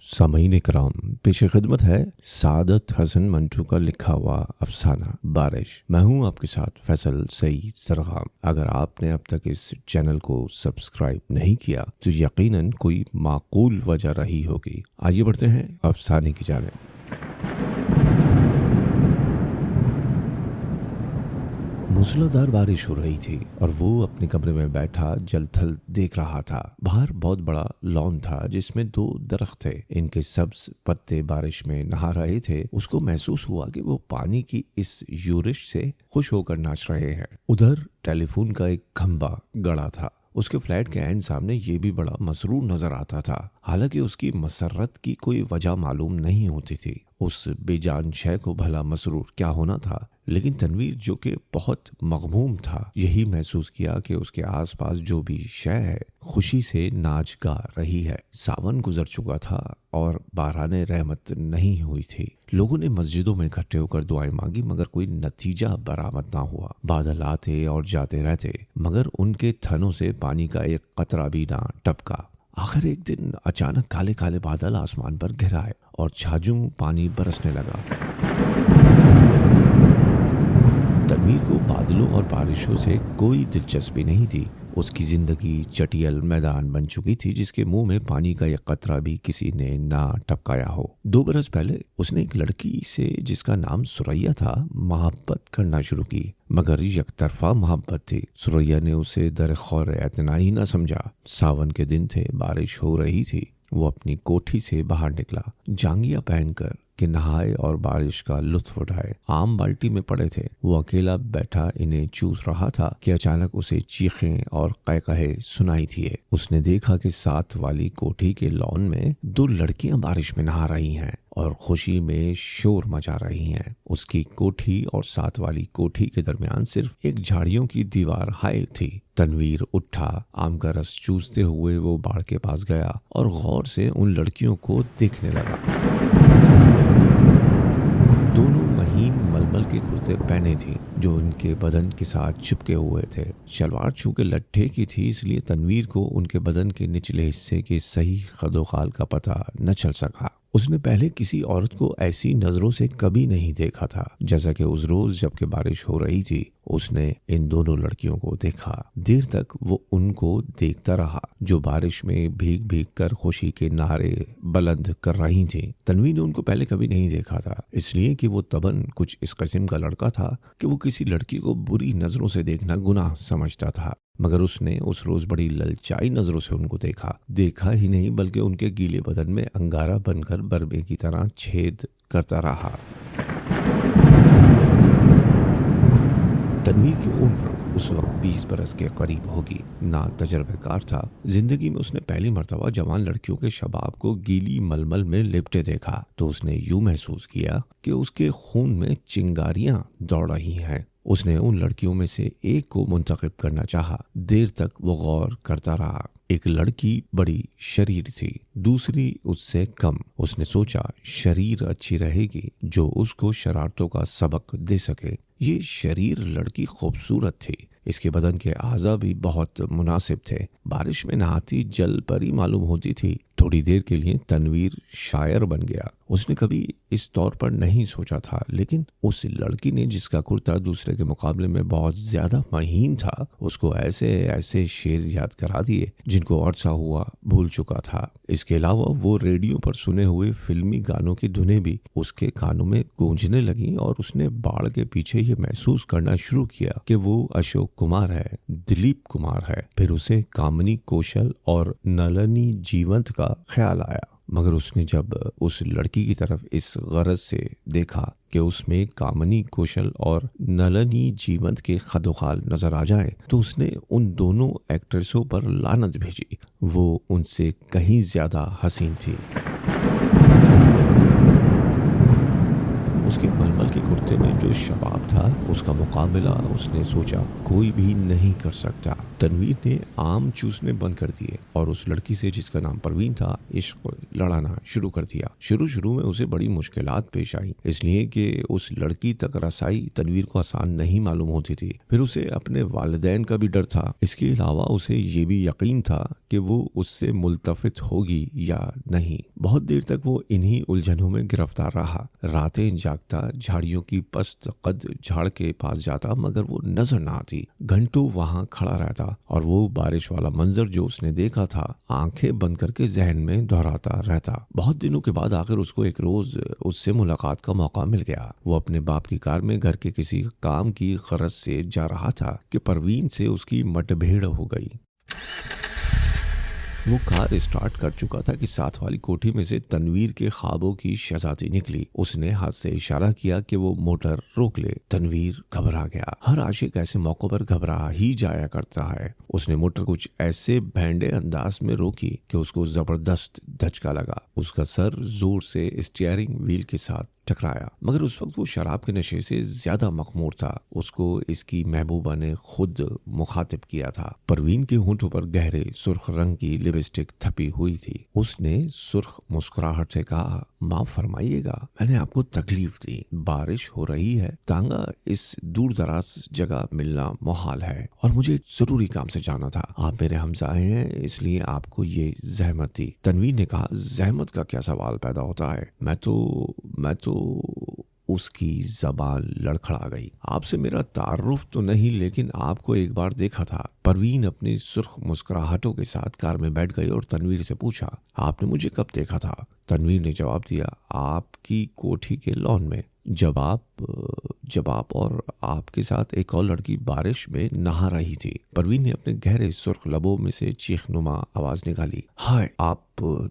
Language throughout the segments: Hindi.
सामईन कराम, पेश खिदमत है सादत हसन मंटू का लिखा हुआ अफसाना बारिश। मैं हूं आपके साथ फैसल सईद सरगाम। अगर आपने अब तक इस चैनल को सब्सक्राइब नहीं किया तो यकीनन कोई माकूल वजह रही होगी। आइए बढ़ते हैं अफसाने की जानिब। मूसलाधार बारिश हो रही थी और वो अपने कमरे में बैठा जल थल देख रहा था। बाहर बहुत बड़ा लॉन था जिसमें 2 दरख्त थे। इनके सब्ज पत्ते बारिश में नहा रहे थे। उसको महसूस हुआ कि वो पानी की इस यूरिश से खुश होकर नाच रहे हैं। उधर टेलीफोन का एक खंबा गड़ा था। उसके फ्लैट के ऐन सामने ये भी बड़ा मसरूर नजर आता था। हालांकि उसकी मसरत की कोई वजह मालूम नहीं होती थी। उस बेजान शय को भला मसरूर क्या होना था, लेकिन तनवीर जो कि बहुत मगमूम था, यही महसूस किया कि उसके आसपास जो भी शय है खुशी से नाच गा रही है। सावन गुजर चुका था और बाराने रहमत नहीं हुई थी। लोगों ने मस्जिदों में इकट्ठे होकर दुआएं मांगी, मगर कोई नतीजा बरामद ना हुआ। बादल आते और जाते रहते, मगर उनके थनों से पानी का एक कतरा भी ना टपका। आखिर एक दिन अचानक काले काले बादल आसमान पर घिराए और छाजू पानी बरसने लगा। तनवीर को बादलों और बारिशों से कोई दिलचस्पी नहीं थी। उसकी जिंदगी चटियल मैदान बन चुकी थी जिसके मुंह में पानी का एक कतरा भी किसी ने ना टपकाया हो। 2 बरस पहले उसने एक लड़की से जिसका नाम सुरैया था मोहब्बत करना शुरू की, मगर यकतरफा मोहब्बत थी। सुरैया ने उसे दरख्वार एतना ही न समझा। सावन के दिन थे, बारिश हो रही थी। वो अपनी कोठी से बाहर निकला, जांगिया पहनकर कि नहाए और बारिश का लुत्फ उठाए। आम बाल्टी में पड़े थे। वो अकेला बैठा इन्हें चूस रहा था कि अचानक उसे चीखें और कैकहे सुनाई दिए। उसने देखा कि साथ वाली कोठी के लॉन में 2 लड़कियां बारिश में नहा रही हैं और खुशी में शोर मचा रही हैं। उसकी कोठी और साथ वाली कोठी के दरमियान सिर्फ एक झाड़ियों की दीवार हाइल थी। तनवीर उठा, आम का रस चूसते हुए वो बाड़ के पास गया और गौर से उन लड़कियों को देखने लगा। दोनों महीन मलमल के कुर्ते पहने थी जो उनके बदन के साथ चिपके हुए थे। शलवार चूंकि लट्ठे की थी, इसलिए तनवीर को उनके बदन के निचले हिस्से के सही खदोखाल का पता न चल सका। उसने पहले किसी औरत को ऐसी नजरों से कभी नहीं देखा था जैसा कि उस रोज जबकि बारिश हो रही थी उसने इन दोनों लड़कियों को देखा। देर तक वो उनको देखता रहा जो बारिश में भीग भीग कर खुशी के नारे बुलंद कर रही थी। तनवीर ने उनको पहले कभी नहीं देखा था, इसलिए कि वो तबन कुछ इस किस्म का लड़का था कि वो किसी लड़की को बुरी नजरों से देखना गुनाह समझता था। मगर उसने उस रोज बड़ी ललचाई नजरों से उनको देखा ही नहीं, बल्कि उनके गीले बदन में अंगारा बनकर बरबे की तरह छेद करता रहा। तनवीर की उम्र उस वक्त 20 बरस के करीब होगी। ना तजर्बेकार था। जिंदगी में उसने पहली मर्तबा जवान लड़कियों के शबाब को गीली मलमल में लिपटे देखा तो उसने यूं महसूस किया कि उसके खून में चिंगारियां दौड़ रही हैं। उसने उन लड़कियों में से एक को मुंतखब करना चाहा। देर तक वो गौर करता रहा। एक लड़की बड़ी शरीर थी, दूसरी उससे कम। उसने सोचा शरीर अच्छी रहेगी जो उसको शरारतों का सबक दे सके। ये शरीर लड़की खूबसूरत थी। इसके बदन के आज़ा भी बहुत मुनासिब थे। बारिश में नहाती जल परी मालूम होती थी। थोड़ी देर के लिए तनवीर शायर बन गया। उसने कभी इस तौर पर नहीं सोचा था, लेकिन उस लड़की ने जिसका कुर्ता दूसरे के मुकाबले में बहुत ज्यादा महीन था उसको ऐसे ऐसे शेर याद करा दिए जिनको अरसा हुआ भूल चुका था। इसके अलावा वो रेडियो पर सुने हुए फिल्मी गानों की धुनें भी उसके कानों में गूंजने लगी और उसने बाढ़ के पीछे ये महसूस करना शुरू किया कि वो अशोक कुमार है, दिलीप कुमार है। फिर उसे कामिनी कौशल और नलिनी जीवंत का ख्याल आया, मगर उसने जब उस लड़की की तरफ इस गरज से देखा कि उसमें कामिनी कौशल और नलिनी जीवंत के खदोखाल नजर आ जाए तो उसने उन दोनों एक्ट्रेसों पर लानत भेजी। वो उनसे कहीं ज्यादा हसीन थी। उसके मलमल के कुर्ते में जो शबाब था उसका मुकाबला उसने सोचा कोई भी नहीं कर सकता। तनवीर ने आम चूसने बंद कर दिए और उस लड़की से जिसका नाम परवीन था इश्क लड़ाना शुरू कर दिया। शुरू शुरू में उसे बड़ी मुश्किलात पेश आई, इसलिए कि उस लड़की तक रसाई तनवीर को आसान नहीं मालूम होती थी। फिर उसे अपने वालिदैन का भी डर था। इसके अलावा उसे ये भी यकीन था कि वो उससे मुल्तफित होगी या नहीं। बहुत देर तक वो इन्हीं उलझनों में गिरफ्तार रहा। रातें जागता, झाड़ियों की पस्त कद झाड़ के पास जाता, मगर वो नजर न आती। घंटों वहां खड़ा रहता और वो बारिश वाला मंजर जो उसने देखा था आंखें बंद करके जहन में दोहराता रहता। बहुत दिनों के बाद आखिर उसको एक रोज उससे मुलाकात का मौका मिल गया। वो अपने बाप की कार में घर के किसी काम की गरज से जा रहा था कि परवीन से उसकी मतभेड़ हो गई। वो कार स्टार्ट कर चुका था कि साथ वाली कोठी में से तनवीर के ख्वाबों की शहजादी निकली। उसने हाथ से इशारा किया कि वो मोटर रोक ले। तनवीर घबरा गया। हर आशिक ऐसे मौकों पर घबरा ही जाया करता है। उसने मोटर कुछ ऐसे भैंडे अंदाज में रोकी कि उसको जबरदस्त धचका लगा। उसका सर जोर से स्टीयरिंग व्हील के साथ टकराया, मगर उस वक्त वो शराब के नशे से ज्यादा मखमूर था। उसको इसकी महबूबा ने खुद मुखातिब किया था। परवीन के होंठों पर गहरे सुर्ख रंग की लिपस्टिक थपी हुई थी। उसने सुर्ख मुस्कुराहट से कहा, माफ फरमाइएगा, मैंने आपको तकलीफ दी। बारिश हो रही है, तांगा इस दूर दराज जगह मिलना मुहाल है और मुझे जरूरी काम से जाना था। आप मेरे हमसाए हैं, इसलिए आपको ये जहमत दी। तनवीर ने कहा, जहमत का क्या सवाल पैदा होता है। मैं तो उसकी जबान लड़खड़ा गई। आपसे मेरा तारुफ तो नहीं, लेकिन आपको एक बार देखा था। परवीन अपनी सुर्ख मुस्कुराहटों के साथ कार में बैठ गई और तनवीर से पूछा, आपने मुझे कब देखा था। तनवीर ने जवाब दिया, आपकी कोठी के लॉन में, जब आप और आपके साथ एक और लड़की बारिश में नहा रही थी। परवीन ने अपने गहरे सुर्ख लबों में से चीखनुमा आवाज निकाली, हाय, आप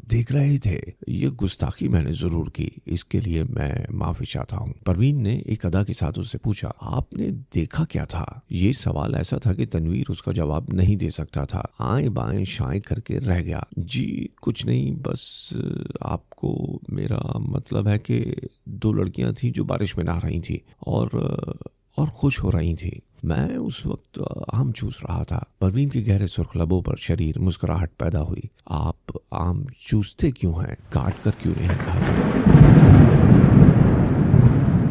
देख रहे थे। ये गुस्ताखी मैंने जरूर की, इसके लिए मैं माफी चाहता हूँ। परवीन ने एक अदा के साथ उससे पूछा, आपने देखा क्या था। ये सवाल ऐसा था कि तनवीर उसका जवाब नहीं दे सकता था। आए बाएं शाएं करके रह गया। जी कुछ नहीं, बस आपको, मेरा मतलब है कि 2 लड़कियां थी जो बारिश में नहा रही थी और खुश हो रही थी। मैं उस वक्त आम चूस रहा था। परवीन के गहरे सुर्ख लबों पर शरीर मुस्कुराहट पैदा हुई। आप आम चूसते क्यों हैं, काट कर क्यों नहीं खाते।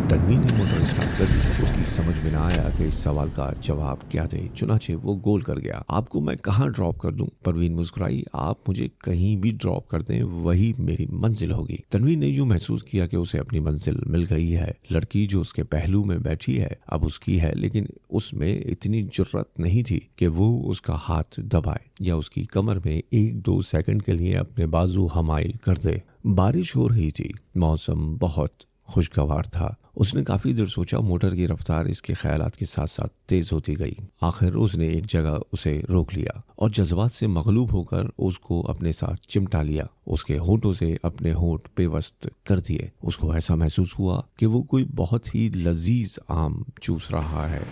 तनवीर ने मोटर स्टार्ट कर दी। उसकी समझ में ना आया कि इस सवाल का जवाब क्या दे, चुनाचे वो गोल कर गया। आपको मैं कहाँ ड्रॉप कर दूं। परवीन मुस्कुराई, आप मुझे कहीं भी ड्रॉप कर दें, वही मेरी मंजिल होगी। तनवीर ने यूं महसूस किया कि उसे अपनी मंजिल मिल गई है। लड़की जो उसके पहलू में बैठी है अब उसकी है, लेकिन उसमें इतनी जुर्रत नहीं थी कि वो उसका हाथ दबाए या उसकी कमर में 1-2 सेकंड के लिए अपने बाजू हमाइल कर दे। बारिश हो रही थी, मौसम बहुत खुशगवार था। उसने काफी देर सोचा। मोटर की रफ्तार इसके ख्यालात के साथ साथ तेज होती गई। आखिर उसने एक जगह उसे रोक लिया और जज्बात से मगलूब होकर उसको अपने साथ चिमटा लिया। उसके होंठों से अपने होंठ पेवस्त कर दिए। उसको ऐसा महसूस हुआ कि वो कोई बहुत ही लजीज आम चूस रहा है।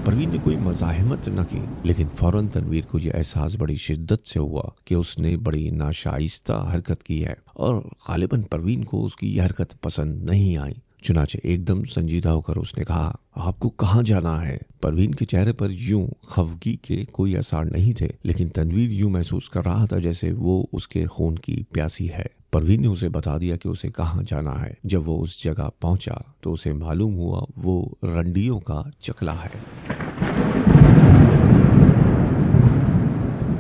परवीन ने कोई मज़ाहिमत न की, लेकिन फौरन तनवीर को यह एहसास बड़ी शिद्दत से हुआ कि उसने बड़ी नाशाइस्ता हरकत की है और गालिबन परवीन को उसकी यह हरकत पसंद नहीं आई। चुनाचे एकदम संजीदा होकर उसने कहा, आपको कहाँ जाना है। परवीन के चेहरे पर यूं खफगी के कोई आसार नहीं थे, लेकिन तनवीर यूं महसूस कर रहा था जैसे वो उसके खून की प्यासी है। परवीन ने उसे बता दिया कि उसे कहाँ जाना है। जब वो उस जगह पहुंचा तो उसे मालूम हुआ वो रंडियों का चकला है।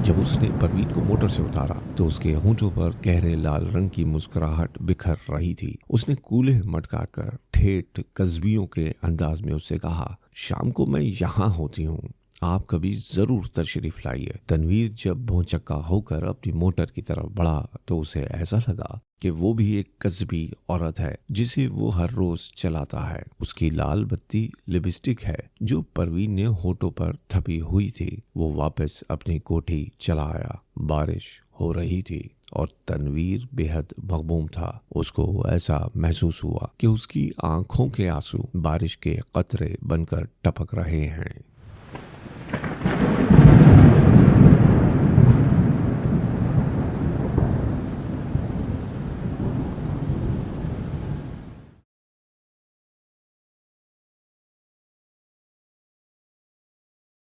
जब उसने परवीन को मोटर से उतारा तो उसके होंठों पर गहरे लाल रंग की मुस्कुराहट बिखर रही थी। उसने कूल्हे मटका कर ठेठ कस्बियों के अंदाज में उससे कहा, शाम को मैं यहाँ होती हूँ, आप कभी जरूर तशरीफ लाइए। तनवीर जब भौचक्का होकर अपनी मोटर की तरफ बढ़ा तो उसे ऐसा लगा कि वो भी एक कस्बी औरत है जिसे वो हर रोज चलाता है। उसकी लाल बत्ती लिपस्टिक है जो परवीन ने होठों पर थपी हुई थी। वो वापस अपनी कोठी चला आया। बारिश हो रही थी और तनवीर बेहद मगमूम था। उसको ऐसा महसूस हुआ कि उसकी आंखों के आंसू बारिश के कतरे बनकर टपक रहे हैं।